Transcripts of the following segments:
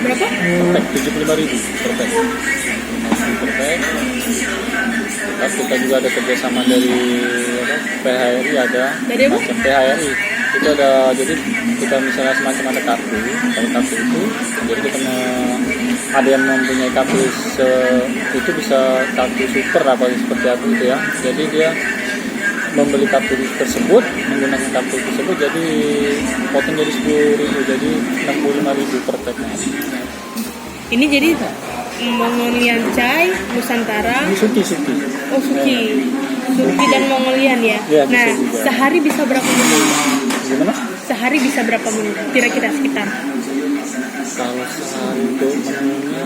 Berapa? Per pack 75.000 per pack. Terus kita juga ada kerjasama dari PHRI, ada dari apa? PHRI itu ada, jadi kita misalnya semacam ada kartu, kalau kartu itu jadi kita ada yang mempunyai kartu itu bisa kartu super apa seperti apa gitu ya, jadi dia membeli kartu tersebut, menggunakan kartu tersebut, jadi potong jadi 10.000, jadi 65.000 per pack. Ini jadi Mongolian Chai, Nusantara. Suki. Oh, Suki dan Mongolian ya. Ya, nah, bisa sehari bisa berapa menit? Gimana? Sehari bisa berapa menit? Kira-kira sekitar. Kalau sehari itu menunya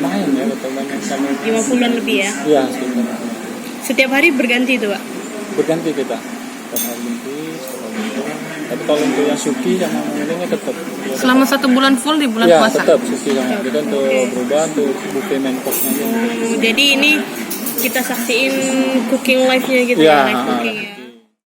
lumayan ya, betul banyak sama 50-an lebih ya. Iya, sekitar. Setiap hari berganti itu, Pak. Berganti kita. Karena ganti, tapi kalau untuk yang Suki sama Mongoliannya tetap. Ya, Selama 1 bulan full di bulan puasa? Iya, tetap Suki sama kita untuk berubah untuk buffet main course-nya. Jadi ini kita saksiin cooking live-nya gitu ya, live cooking ya.